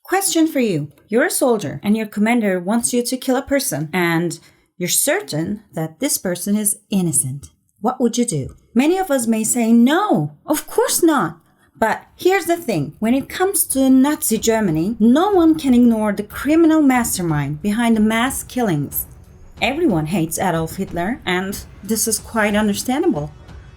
Question for you. You're a soldier and your commander wants you to kill a person and you're certain that this person is innocent. What would you do? Many of us may say, no, of course not. But here's the thing. When it comes to Nazi Germany, no one can ignore the criminal mastermind behind the mass killings. Everyone hates Adolf Hitler, and this is quite understandable.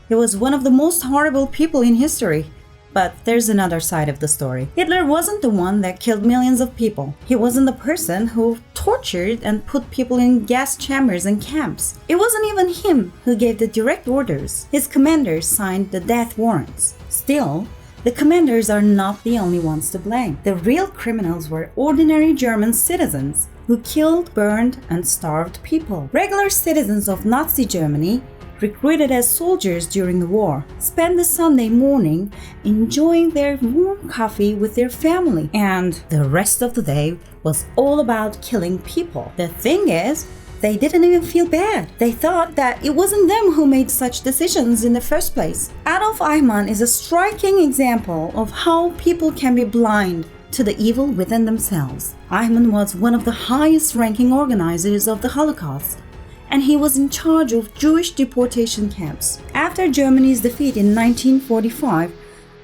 He was one of the most horrible people in history. But there's another side of the story. Hitler wasn't the one that killed millions of people. He wasn't the person who tortured and put people in gas chambers and camps. It wasn't even him who gave the direct orders. His commanders signed the death warrants. Still, the commanders are not the only ones to blame. The real criminals were ordinary German citizens who killed, burned, and starved people. Regular citizens of Nazi Germany, recruited as soldiers during the war, spent the Sunday morning enjoying their warm coffee with their family, and the rest of the day was all about killing people. The thing is, they didn't even feel bad. They thought that it wasn't them who made such decisions in the first place. Adolf Eichmann is a striking example of how people can be blind to the evil within themselves. Eichmann was one of the highest-ranking organizers of the Holocaust, and he was in charge of Jewish deportation camps. After Germany's defeat in 1945,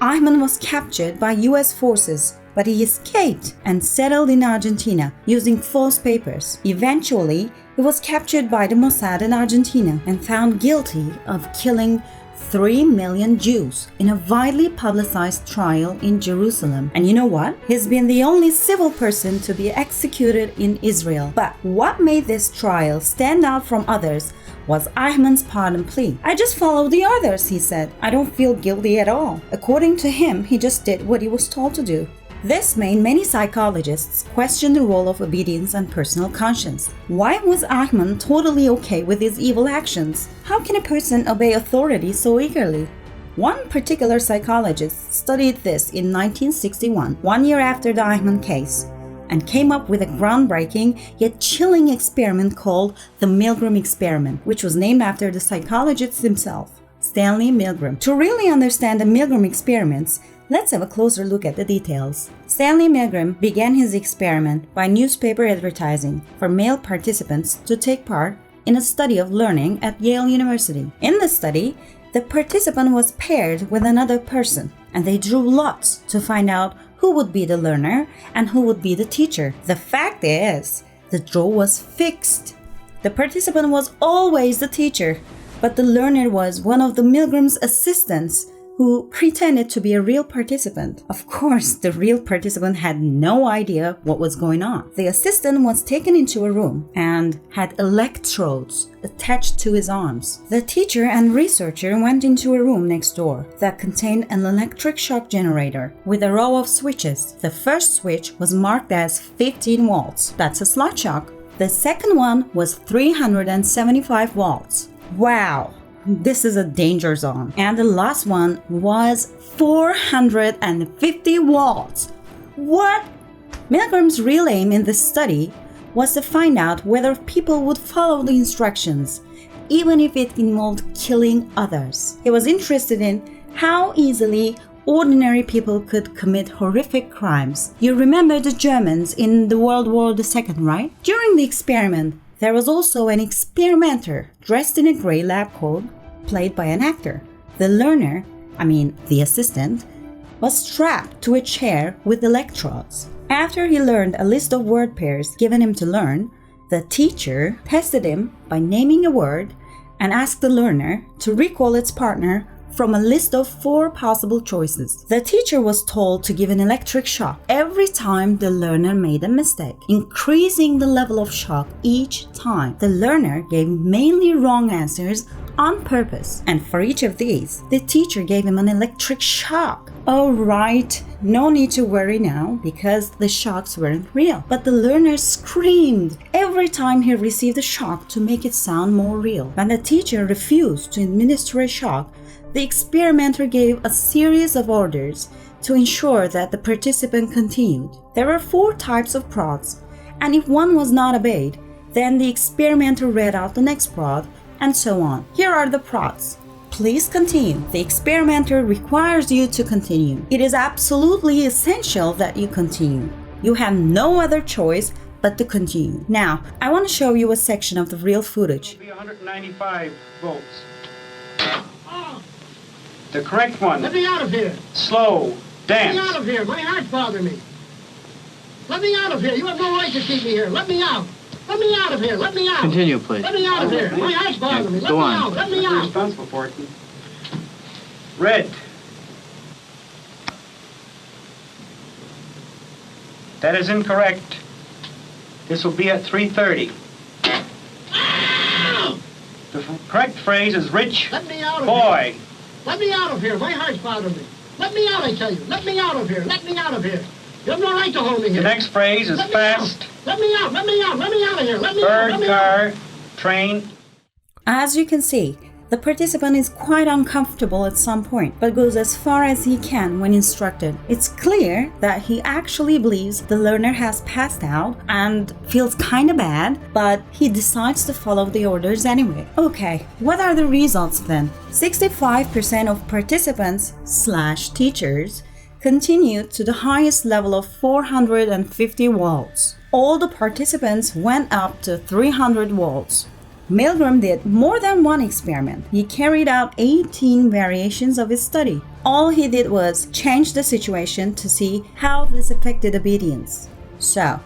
Eichmann was captured by US forces, but he escaped and settled in Argentina using false papers. Eventually, he was captured by the Mossad in Argentina and found guilty of killing 3 million Jews in a widely publicized trial in Jerusalem. And you know what? He's been the only civil person to be executed in Israel. But what made this trial stand out from others was Eichmann's pardon plea. I just followed the orders, he said. I don't feel guilty at all. According to him, he just did what he was told to do. This made many psychologists question the role of obedience and personal conscience. Why was Eichmann totally okay with his evil actions? How can a person obey authority so eagerly? One particular psychologist studied this in 1961, 1 year after the Eichmann case, and came up with a groundbreaking yet chilling experiment called the Milgram Experiment, which was named after the psychologist himself, Stanley Milgram. To really understand the Milgram experiments, let's have a closer look at the details. Stanley Milgram began his experiment by newspaper advertising for male participants to take part in a study of learning at Yale University. In the study, the participant was paired with another person, and they drew lots to find out who would be the learner and who would be the teacher. The fact is, the draw was fixed. The participant was always the teacher, but the learner was one of the Milgram's assistants who pretended to be a real participant. Of course, the real participant had no idea what was going on. The assistant was taken into a room and had electrodes attached to his arms. The teacher and researcher went into a room next door that contained an electric shock generator with a row of switches. The first switch was marked as 15 volts. That's a slot shock. The second one was 375 volts. Wow! This is a danger zone. And the last one was 450 volts. What? Milgram's real aim in this study was to find out whether people would follow the instructions, even if it involved killing others. He was interested in how easily ordinary people could commit horrific crimes. You remember the Germans in the World War II, right? During the experiment, there was also an experimenter dressed in a gray lab coat, played by an actor. The learner, the assistant, was strapped to a chair with electrodes. After he learned a list of word pairs given him to learn, the teacher tested him by naming a word and asked the learner to recall its partner from a list of 4 possible choices. The teacher was told to give an electric shock every time the learner made a mistake, increasing the level of shock each time. The learner gave mainly wrong answers on purpose, and for each of these, the teacher gave him an electric shock. Oh right, no need to worry now because the shocks weren't real. But the learner screamed every time he received a shock to make it sound more real. When the teacher refused to administer a shock, the experimenter gave a series of orders to ensure that the participant continued. There were 4 types of prods, and if one was not obeyed, then the experimenter read out the next prod, and so on. Here are the prods. Please continue. The experimenter requires you to continue. It is absolutely essential that you continue. You have no other choice but to continue. Now, I want to show you a section of the real footage. It'll be 195 volts. The correct one. Let me out of here. Slow. Dance. Let me out of here. My heart's bothering me. Let me out of here. You have no right to keep me here. Let me out. Let me out of here. Let me out. Continue, please. Let me out of here. My heart's bothering me. Let go me on. out. Let me You're out. responsible for it. Red. That is incorrect. This will be at 3:30. Ow! The correct phrase is rich Let me out of boy. here. Let me out of here. My heart's bothering me. Let me out, I tell you. Let me out of here. Let me out of here. You have no right to hold me The here. next phrase is Let me fast. out. Let me out. Let me out. Let me out of here. Let me out. Bird, Let me car, train. As you can see, the participant is quite uncomfortable at some point, but goes as far as he can when instructed. It's clear that he actually believes the learner has passed out and feels kinda bad, but he decides to follow the orders anyway. Okay, what are the results then? 65% of participants/teachers continued to the highest level of 450 volts. All the participants went up to 300 volts. Milgram did more than one experiment. He carried out 18 variations of his study. All he did was change the situation to see how this affected obedience. So,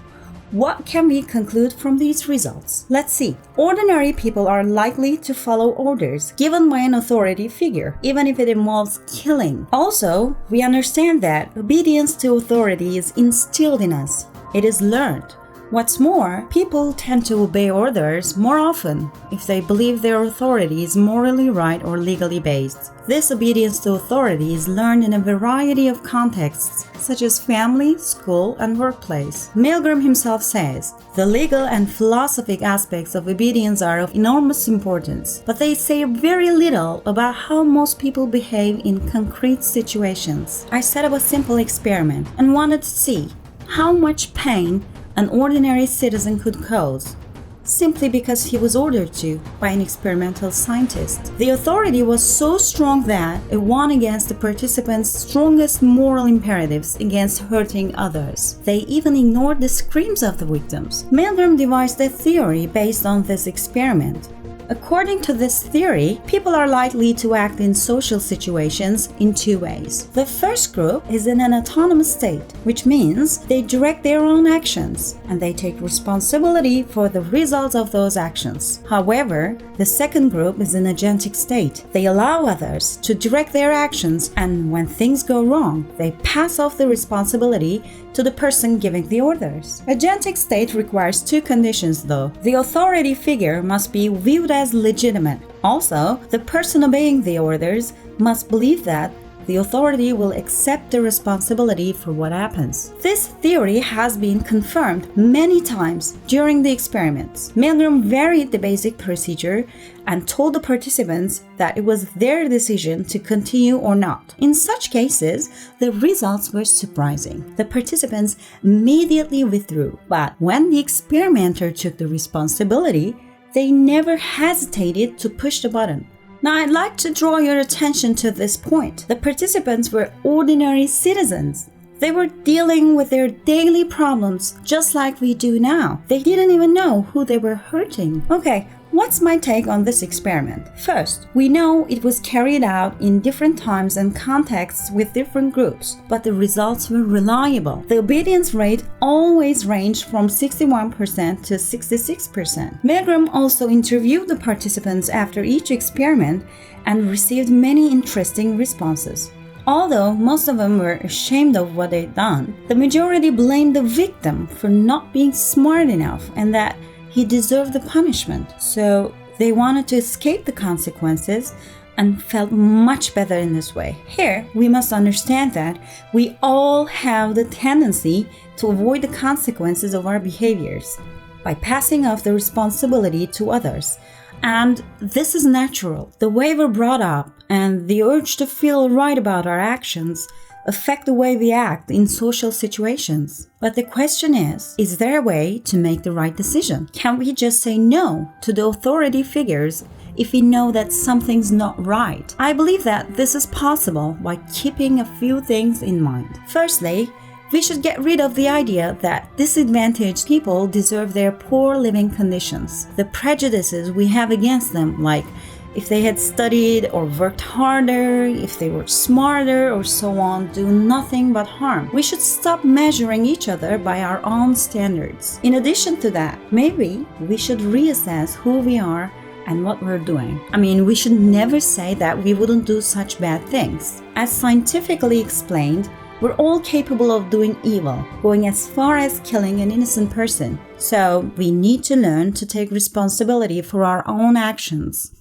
what can we conclude from these results? Let's see. Ordinary people are likely to follow orders given by an authority figure, even if it involves killing. Also, we understand that obedience to authority is instilled in us. It is learned. What's more, people tend to obey orders more often if they believe their authority is morally right or legally based. This obedience to authority is learned in a variety of contexts, such as family, school, and workplace. Milgram himself says, the legal and philosophic aspects of obedience are of enormous importance, but they say very little about how most people behave in concrete situations. I set up a simple experiment and wanted to see how much pain an ordinary citizen could cause, simply because he was ordered to by an experimental scientist. The authority was so strong that it won against the participants' strongest moral imperatives against hurting others. They even ignored the screams of the victims. Milgram devised a theory based on this experiment. According to this theory, people are likely to act in social situations in two ways. The first group is in an autonomous state, which means they direct their own actions and they take responsibility for the results of those actions. However, the second group is in a agentic state. They allow others to direct their actions, and when things go wrong, they pass off the responsibility to the person giving the orders. Agentic state requires two conditions though. The authority figure must be viewed as legitimate. Also, the person obeying the orders must believe that the authority will accept the responsibility for what happens. This theory has been confirmed many times during the experiments. Milgram varied the basic procedure and told the participants that it was their decision to continue or not. In such cases, the results were surprising. The participants immediately withdrew, but when the experimenter took the responsibility, they never hesitated to push the button. Now, I'd like to draw your attention to this point. The participants were ordinary citizens. They were dealing with their daily problems just like we do now. They didn't even know who they were hurting. Okay, what's my take on this experiment? First, we know it was carried out in different times and contexts with different groups, but the results were reliable. The obedience rate always ranged from 61% to 66%. Milgram also interviewed the participants after each experiment and received many interesting responses. Although most of them were ashamed of what they'd done, the majority blamed the victim for not being smart enough and that he deserved the punishment. So they wanted to escape the consequences and felt much better in this way. Here, we must understand that we all have the tendency to avoid the consequences of our behaviors by passing off the responsibility to others. And this is natural. The way we're brought up and the urge to feel right about our actions affect the way we act in social situations. But the question is there a way to make the right decision? Can we just say no to the authority figures if we know that something's not right? I believe that this is possible by keeping a few things in mind. Firstly, We should get rid of the idea that disadvantaged people deserve their poor living conditions. The prejudices we have against them, like if they had studied or worked harder, if they were smarter or so on, do nothing but harm. We should stop measuring each other by our own standards. In addition to that, maybe we should reassess who we are and what we're doing. I mean, we should never say that we wouldn't do such bad things. As scientifically explained, we're all capable of doing evil, going as far as killing an innocent person. So we need to learn to take responsibility for our own actions.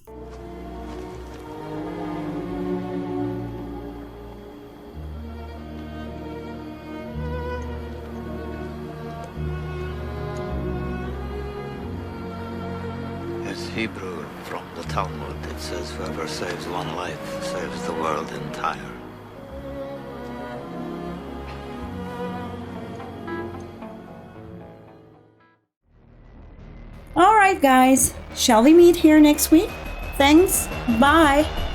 It's Hebrew from the Talmud. It says, whoever saves one life saves the world entire. Alright guys, shall we meet here next week? Thanks, bye!